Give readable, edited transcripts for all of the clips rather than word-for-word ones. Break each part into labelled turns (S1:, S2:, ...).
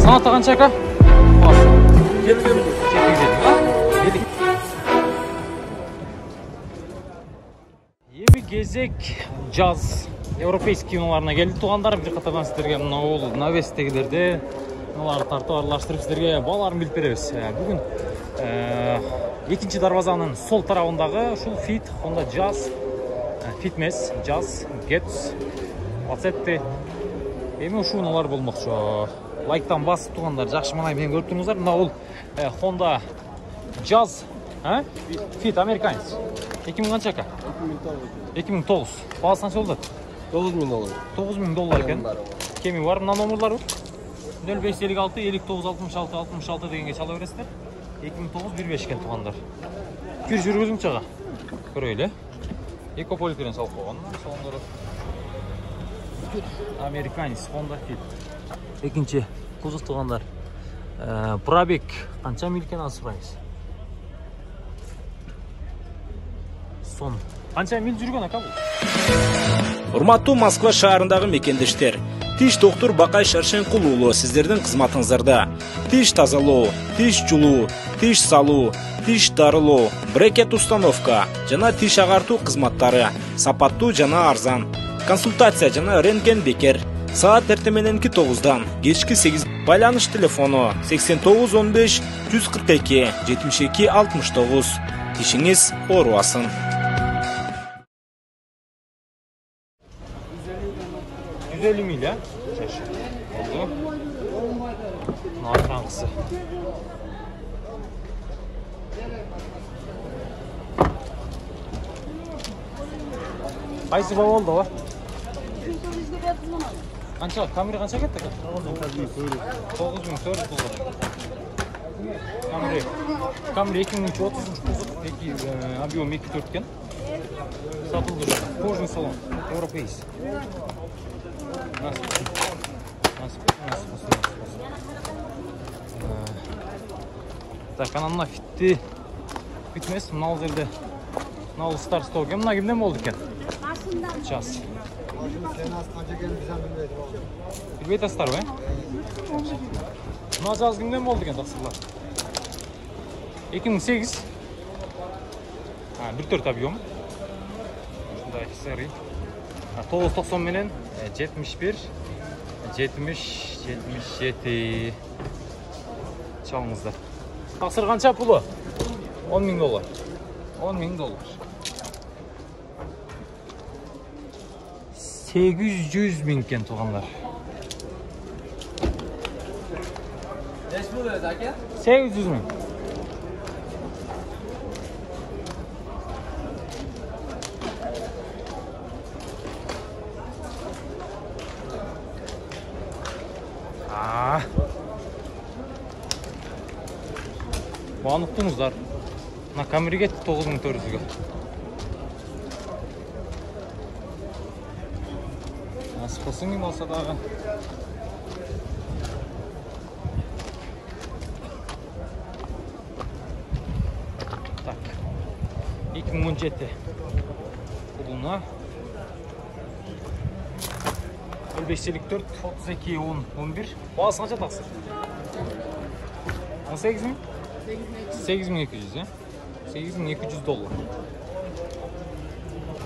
S1: Sanatı qancha aka? 750. Endi gezek jaz Европейский киноларына келди тугандар. Бир катардан сиздерге мына навестегилерди мыналарды тартып аралаштырып сиздерге бааларын билип беребиз. Бүгүн экинчи дарбазанын сол тарабындагы ушул Fit Honda Jazz Fitmess Jazz Getz Paccetti эми ушуналар болмокчу. Лайктан басып тугандар жакшы мына менен көрүп туруңуздар. Мына бул Honda Jazz Fit американец. 2000 қанша ака? 2009. Бағасы қанша болды?
S2: $9,000.
S1: $9,000 екен. Кеми бар, мына номерлар бар. 0556 59 66 66 дегенге чала бересіздер. 2009 15 екен туғандар. Кір жүргізің чаға. Көрөйлі. Экополиктерін салып қойған. Соңдары. Американец Honda Fit. Екінші кузов туғандар. Пробег қанша милкен асырайыз? Сон. Қанша мил жүрген ака бұл?
S3: Урматтуу Москва шаарындагы мекендештер, тиш доктор Бакай Шаршенкул уулу сиздердин кызматыңыздарда. Тиш тазалоо, тиш жулуу, тиш салуу, тиш дарылоо, брекет установка жана тиш агартуу кызматтары сапаттуу жана арзан. Консультация жана рентген бекер. Саат эртең 9-дан кечки 8. Байланыш телефону 89 15 142 72 69. Тишиңиз оорубасын.
S1: 150 mil ya. Oldu. Nar frankısı. Qaysı baba oldu o? Qancha? Kamera qancha ketdi aka? 9,400 dollar. Kamera 2030 kuzov, объем 2.4 ekan. Satıldı. Kожный salon. Европейский. Nasıl. Так, анан Fit'ti. Fitmess мына жерде. Мына Star Stock. Мына кимден болду экен? Час. Билбейт астар бе? Мына жаз кимден болду экен тақсырлар? 2008. 1.4 объем. Ушундай серий. 990 менен 71 70 77 чалыңыздар. Тақсыр қанша пулы? $10,000. $10,000. 800,000 кен туғандар. 800,000. Unuttunguzlar. Mına kamera getdi 9400'gө. Nasıl olsun gibi olsa da. Tak. 2017. Buna 554 32 10 11. Bağısı kaça taksır? 18 mi? 8.200 ya. $8.200.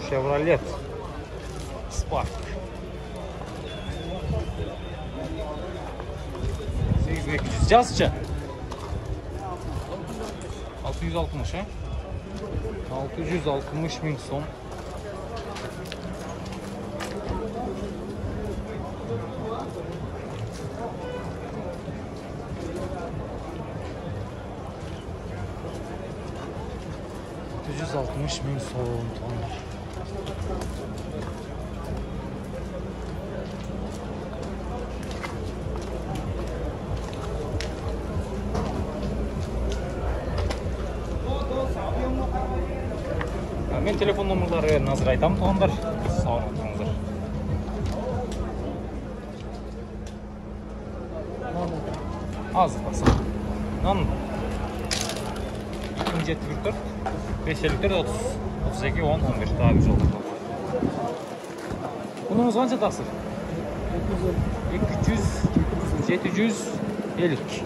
S1: Chevrolet Spark. 8.200. Жазча. 660 ha. 660.000 so'm. $160.000 so'm. Men telefon nomerlari nazar aytam tuğanlar. Sağ olun tuğanlar. Hazır basın. Nan 2744 554 30 32 10 11 daha güzel oldu. Bunun uzanca taksır. 200 700 Elik.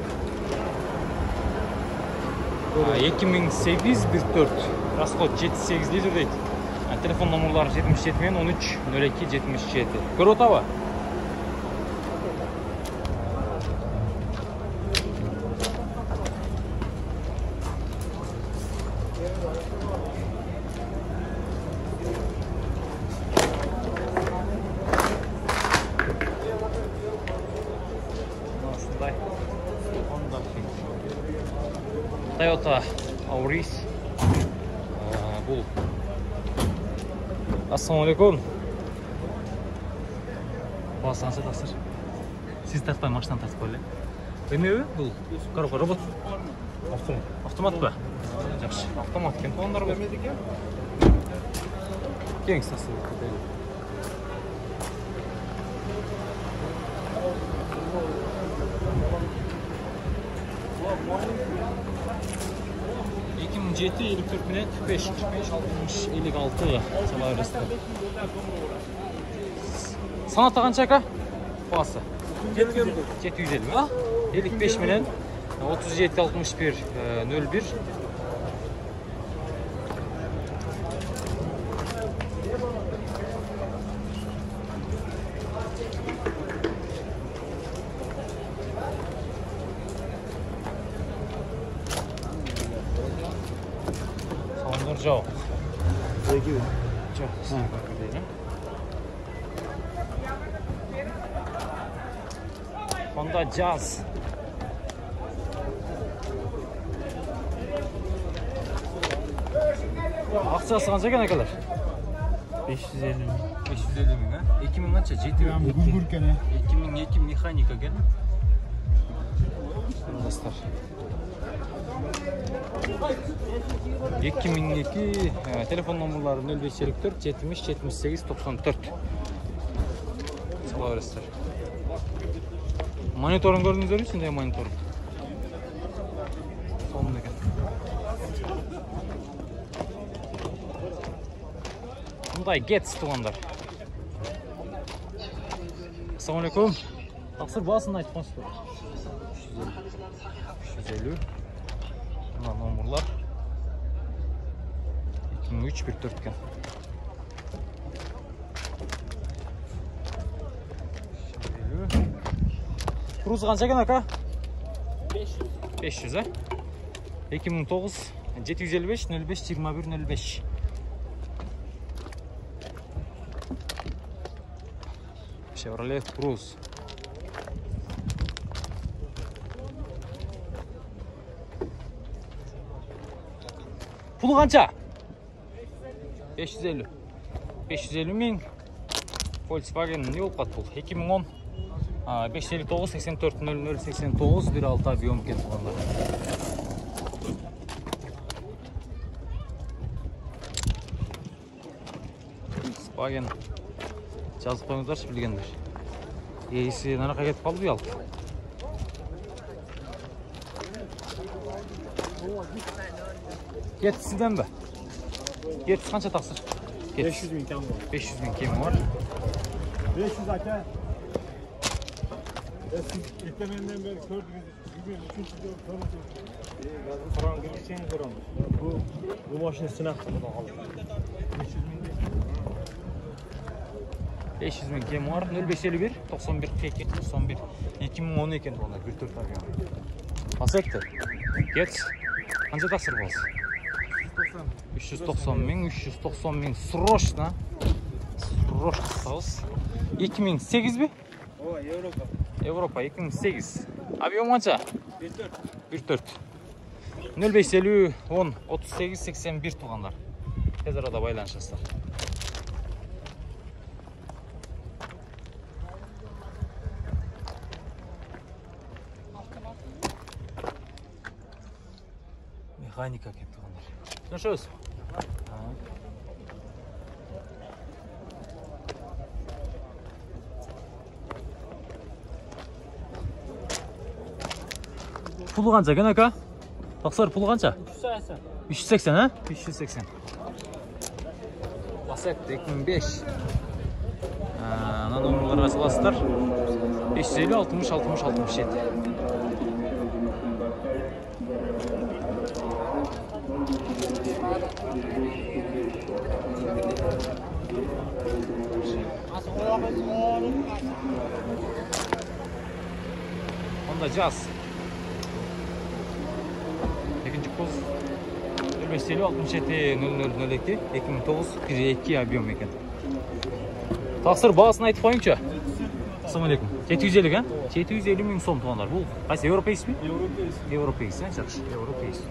S1: 2008 14. Расход 78 литр дейді. Телефон номерлары 77 мен 13 02 77. Көріп отаба? Toyota Auris. Бұл. Ассалаумалейкум. Басаңсы тасыр. Сіз тартпай машинаны тартып қойлы. Өмеуі бұл? Коробка робот. Автомат ба? Жақшы. Автомат кен туғандар бұл. Кеңіз тасыр. 7, 54 milyon, 45, 45, 60, 56 çalar arasında. Sana tağın çaka? Bası. 750 mi? 55 milyon, 37, 61, 01. Жоқ. Honda Jazz. Ақшасы қанша екен әкелер?
S2: 550 мың.
S1: 550 мың, 2000 қанша? 2002 механика екен. Достар. 2002 telefon numaraları 0554 70 78 94. Sağ olasınız. Monitörün gördüğünüz için de monitör. Sonunda gel. Bunday Gets tuğanlar. Assalamualaikum. Taksir basın aytып қойсыз. 350. Mına numaralar. 2003 bir 4 ekan. Cruz qancha ekan aka?
S2: 500.
S1: 500 ha? 2009 755 05 21 05. Chevrolet Cruz. Pulu qancha? 550. 550 ming. Volkswagen ne болып qat бұл? 2010 559 84 00 89 16 объем кен туғандар. Volkswagen жазып қойыңыздаршы білгендер. Есі нараққа кетіп қалды ұялып. Get sizden be. Get kaça taksır?
S2: 500 bin kemi var.
S1: 500 bin kemi var.
S2: 500 aka. Eklemenden beri gördüğünüz gibi bütün çiziyor tanıtıyor. Kur'an gibi sen Kur'an. Bu maşını sınav kıldı aldı.
S1: 500 bin kemi var. 0551 91 42 91 2010 eken onda 44 avion. Asekti. Get. Kaça taksır boz? 390 bin, 390 bin sroşna. Sroşna sağız. 2008 mi?
S2: O Avrupa.
S1: Avrupa 2008. Avion kaça?
S2: 14.
S1: 0550 10 38 81 tuğanlar. Tez arada baylanışaslar. Mekanika ken tuğanlar. Görüşürüz. Pulu qancha ekan aka? Taqsir pulu qancha?
S2: 380.
S1: 380 ha? 380. Basat 2005. Ana numaralara yazılasızlar. 550 60 60 67. Onda caz. İkinci poz 05.67.00.02 2009 2 объем екен. Тақсыр бағасын айтып қойыңызшы. Ассалаумағалейкум. 750 га? 750 мың сом туғандар. Бұл қайсы европейс пе?
S2: Европейский.
S1: Европейс, жақсы. Европейс.